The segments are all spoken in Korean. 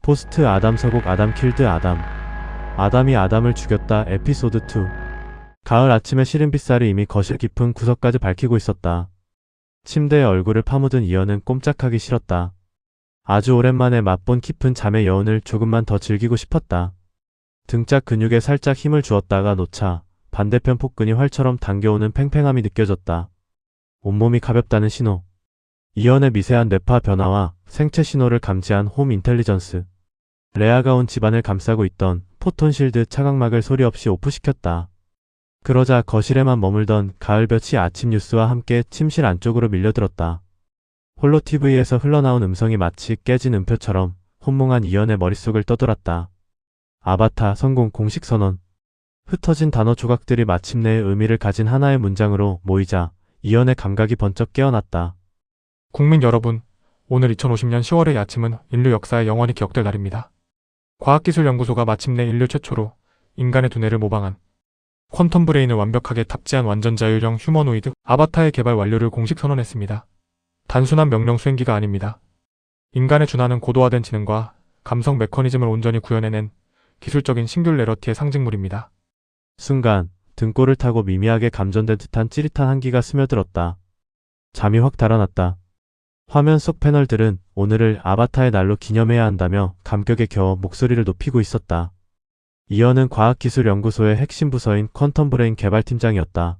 포스트 아담 서곡 아담 킬드 아담. 아담이 아담을 죽였다 에피소드 2. 가을 아침의 시린 빗살이 이미 거실 깊은 구석까지 밝히고 있었다. 침대에 얼굴을 파묻은 이연은 꼼짝하기 싫었다. 아주 오랜만에 맛본 깊은 잠의 여운을 조금만 더 즐기고 싶었다. 등짝 근육에 살짝 힘을 주었다가 놓자 반대편 폭근이 활처럼 당겨오는 팽팽함이 느껴졌다. 온몸이 가볍다는 신호. 이연의 미세한 뇌파 변화와 생체 신호를 감지한 홈 인텔리전스. 레아가 온 집안을 감싸고 있던 포톤 실드 차광막을 소리 없이 오프시켰다. 그러자 거실에만 머물던 가을볕이 아침 뉴스와 함께 침실 안쪽으로 밀려들었다. 홀로 TV에서 흘러나온 음성이 마치 깨진 음표처럼 혼몽한 이연의 머릿속을 떠돌았다. 아바타 성공 공식 선언. 흩어진 단어 조각들이 마침내 의미를 가진 하나의 문장으로 모이자 이연의 감각이 번쩍 깨어났다. 국민 여러분, 오늘 2050년 10월의 아침은 인류 역사에 영원히 기억될 날입니다. 과학기술연구소가 마침내 인류 최초로 인간의 두뇌를 모방한 퀀텀 브레인을 완벽하게 탑재한 완전 자율형 휴머노이드 아바타의 개발 완료를 공식 선언했습니다. 단순한 명령 수행기가 아닙니다. 인간에 준하는 고도화된 지능과 감성 메커니즘을 온전히 구현해낸 기술적인 싱귤레러티의 상징물입니다. 순간 등골을 타고 미미하게 감전된 듯한 찌릿한 한기가 스며들었다. 잠이 확 달아났다. 화면 속 패널들은 오늘을 아바타의 날로 기념해야 한다며 감격에 겨워 목소리를 높이고 있었다. 이연은 과학기술연구소의 핵심 부서인 퀀텀 브레인 개발팀장이었다.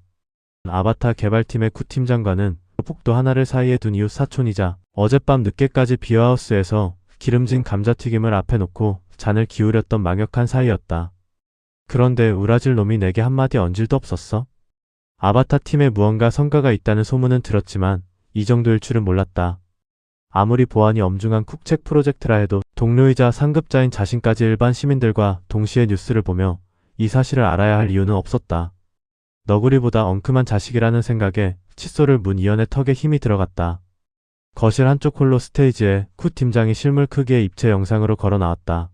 아바타 개발팀의 구 팀장과는 폭도 하나를 사이에 둔 이웃 사촌이자 어젯밤 늦게까지 비어하우스에서 기름진 감자튀김을 앞에 놓고 잔을 기울였던 망역한 사이였다. 그런데 우라질 놈이 내게 한마디 언질도 없었어? 아바타 팀에 무언가 성과가 있다는 소문은 들었지만 이 정도일 줄은 몰랐다. 아무리 보안이 엄중한 쿡책 프로젝트라 해도 동료이자 상급자인 자신까지 일반 시민들과 동시에 뉴스를 보며 이 사실을 알아야 할 이유는 없었다. 너구리보다 엉큼한 자식이라는 생각에 칫솔을 문 이연의 턱에 힘이 들어갔다. 거실 한쪽 홀로 스테이지에 쿠 팀장이 실물 크기의 입체 영상으로 걸어 나왔다.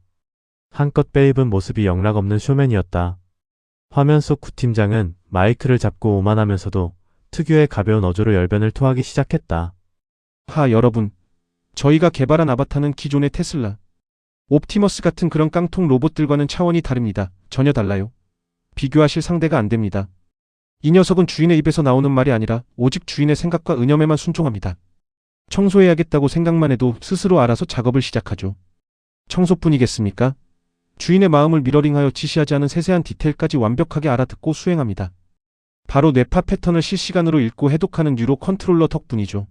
한껏 빼입은 모습이 영락없는 쇼맨이었다. 화면 속 구 팀장은 마이크를 잡고 오만하면서도 특유의 가벼운 어조로 열변을 토하기 시작했다. 여러분. 저희가 개발한 아바타는 기존의 테슬라, 옵티머스 같은 그런 깡통 로봇들과는 차원이 다릅니다. 전혀 달라요. 비교하실 상대가 안 됩니다. 이 녀석은 주인의 입에서 나오는 말이 아니라 오직 주인의 생각과 의념에만 순종합니다. 청소해야겠다고 생각만 해도 스스로 알아서 작업을 시작하죠. 청소뿐이겠습니까? 주인의 마음을 미러링하여 지시하지 않은 세세한 디테일까지 완벽하게 알아듣고 수행합니다. 바로 뇌파 패턴을 실시간으로 읽고 해독하는 뉴로 컨트롤러 덕분이죠.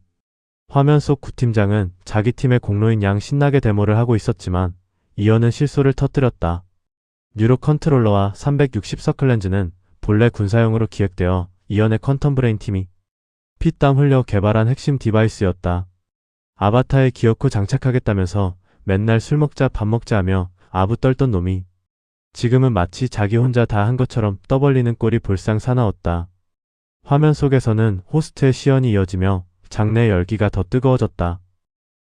화면 속 구 팀장은 자기 팀의 공로인 양 신나게 데모를 하고 있었지만 이연은 실소를 터뜨렸다. 뉴로 컨트롤러와 360서클 렌즈는 본래 군사용으로 기획되어 이연의 퀀텀 브레인 팀이 피땀 흘려 개발한 핵심 디바이스였다. 아바타에 기어코 장착하겠다면서 맨날 술 먹자 밥 먹자 하며 아부 떨던 놈이 지금은 마치 자기 혼자 다 한 것처럼 떠벌리는 꼴이 볼상 사나웠다. 화면 속에서는 호스트의 시연이 이어지며 장내 열기가 더 뜨거워졌다.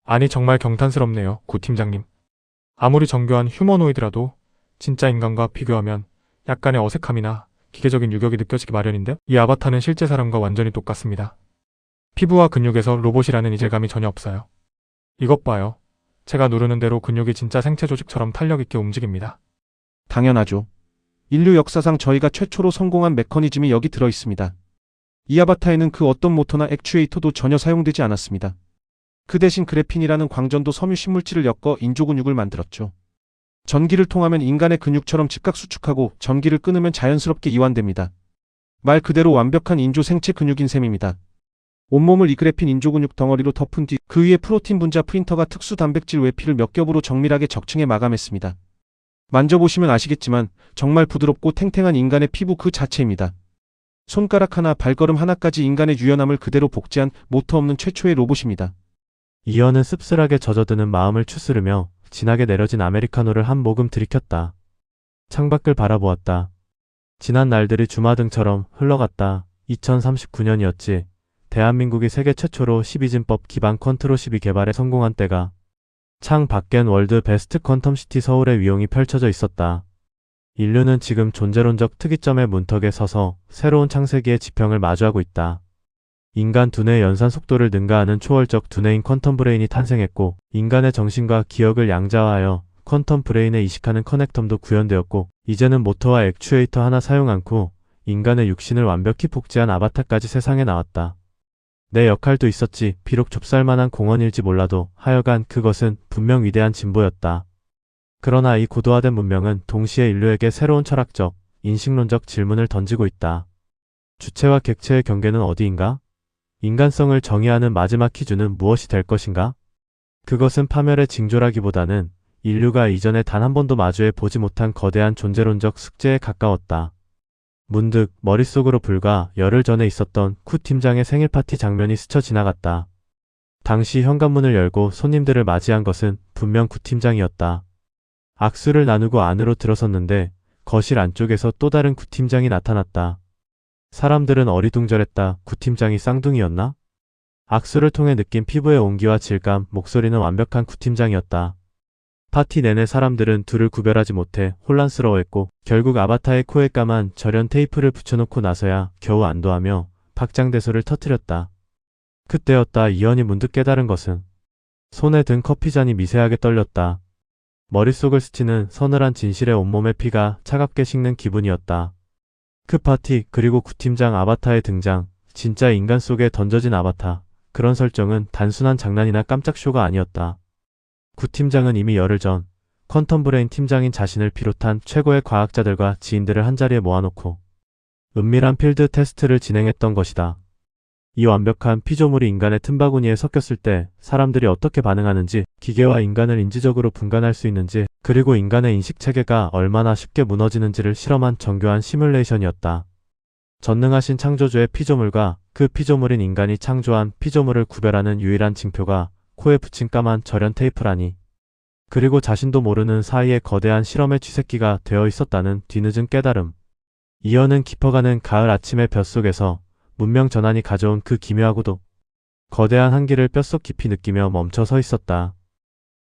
아니 정말 경탄스럽네요, 구 팀장님. 아무리 정교한 휴머노이드라도 진짜 인간과 비교하면 약간의 어색함이나 기계적인 유격이 느껴지기 마련인데 이 아바타는 실제 사람과 완전히 똑같습니다. 피부와 근육에서 로봇이라는 이질감이 전혀 없어요. 이것 봐요. 제가 누르는 대로 근육이 진짜 생체 조직처럼 탄력있게 움직입니다. 당연하죠. 인류 역사상 저희가 최초로 성공한 메커니즘이 여기 들어있습니다. 이 아바타에는 그 어떤 모터나 액추에이터도 전혀 사용되지 않았습니다. 그 대신 그래핀이라는 광전도 섬유 신물질을 엮어 인조 근육을 만들었죠. 전기를 통하면 인간의 근육처럼 즉각 수축하고 전기를 끊으면 자연스럽게 이완됩니다. 말 그대로 완벽한 인조 생체 근육인 셈입니다. 온몸을 이 그래핀 인조 근육 덩어리로 덮은 뒤 그 위에 프로틴 분자 프린터가 특수 단백질 외피를 몇 겹으로 정밀하게 적층해 마감했습니다. 만져보시면 아시겠지만 정말 부드럽고 탱탱한 인간의 피부 그 자체입니다. 손가락 하나, 발걸음 하나까지 인간의 유연함을 그대로 복제한 모터 없는 최초의 로봇입니다. 이연은 씁쓸하게 젖어드는 마음을 추스르며 진하게 내려진 아메리카노를 한 모금 들이켰다. 창밖을 바라보았다. 지난 날들이 주마등처럼 흘러갔다. 2039년이었지. 대한민국이 세계 최초로 12진법 기반 컨트롤 12 개발에 성공한 때가 창 밖엔 월드 베스트 퀀텀시티 서울의 위용이 펼쳐져 있었다. 인류는 지금 존재론적 특이점의 문턱에 서서 새로운 창세기의 지평을 마주하고 있다. 인간 두뇌의 연산 속도를 능가하는 초월적 두뇌인 퀀텀 브레인이 탄생했고 인간의 정신과 기억을 양자화하여 퀀텀 브레인에 이식하는 커넥텀도 구현되었고 이제는 모터와 액추에이터 하나 사용 않고 인간의 육신을 완벽히 복제한 아바타까지 세상에 나왔다. 내 역할도 있었지. 비록 좁쌀만한 공헌일지 몰라도 하여간 그것은 분명 위대한 진보였다. 그러나 이 고도화된 문명은 동시에 인류에게 새로운 철학적, 인식론적 질문을 던지고 있다. 주체와 객체의 경계는 어디인가? 인간성을 정의하는 마지막 기준은 무엇이 될 것인가? 그것은 파멸의 징조라기보다는 인류가 이전에 단 한 번도 마주해 보지 못한 거대한 존재론적 숙제에 가까웠다. 문득 머릿속으로 불과 열흘 전에 있었던 쿠 팀장의 생일 파티 장면이 스쳐 지나갔다. 당시 현관문을 열고 손님들을 맞이한 것은 분명 쿠 팀장이었다. 악수를 나누고 안으로 들어섰는데 거실 안쪽에서 또 다른 쿠 팀장이 나타났다. 사람들은 어리둥절했다. 쿠 팀장이 쌍둥이였나? 악수를 통해 느낀 피부의 온기와 질감, 목소리는 완벽한 쿠 팀장이었다. 파티 내내 사람들은 둘을 구별하지 못해 혼란스러워했고 결국 아바타의 코에 까만 절연 테이프를 붙여놓고 나서야 겨우 안도하며 박장대소를 터뜨렸다. 그때였다. 이현이 문득 깨달은 것은 손에 든 커피잔이 미세하게 떨렸다. 머릿속을 스치는 서늘한 진실의 온몸의 피가 차갑게 식는 기분이었다. 그 파티 그리고 구팀장 아바타의 등장, 진짜 인간 속에 던져진 아바타. 그런 설정은 단순한 장난이나 깜짝 쇼가 아니었다. 구팀장은 이미 열흘 전 퀀텀 브레인 팀장인 자신을 비롯한 최고의 과학자들과 지인들을 한자리에 모아놓고 은밀한 필드 테스트를 진행했던 것이다. 이 완벽한 피조물이 인간의 틈바구니에 섞였을 때 사람들이 어떻게 반응하는지, 기계와 인간을 인지적으로 분간할 수 있는지, 그리고 인간의 인식체계가 얼마나 쉽게 무너지는지를 실험한 정교한 시뮬레이션이었다. 전능하신 창조주의 피조물과 그 피조물인 인간이 창조한 피조물을 구별하는 유일한 징표가 코에 붙인 까만 절연 테이프라니. 그리고 자신도 모르는 사이에 거대한 실험의 쥐새끼가 되어 있었다는 뒤늦은 깨달음. 이어는 깊어가는 가을 아침의 뱃속에서 문명 전환이 가져온 그 기묘하고도 거대한 한기를 뼛속 깊이 느끼며 멈춰 서 있었다.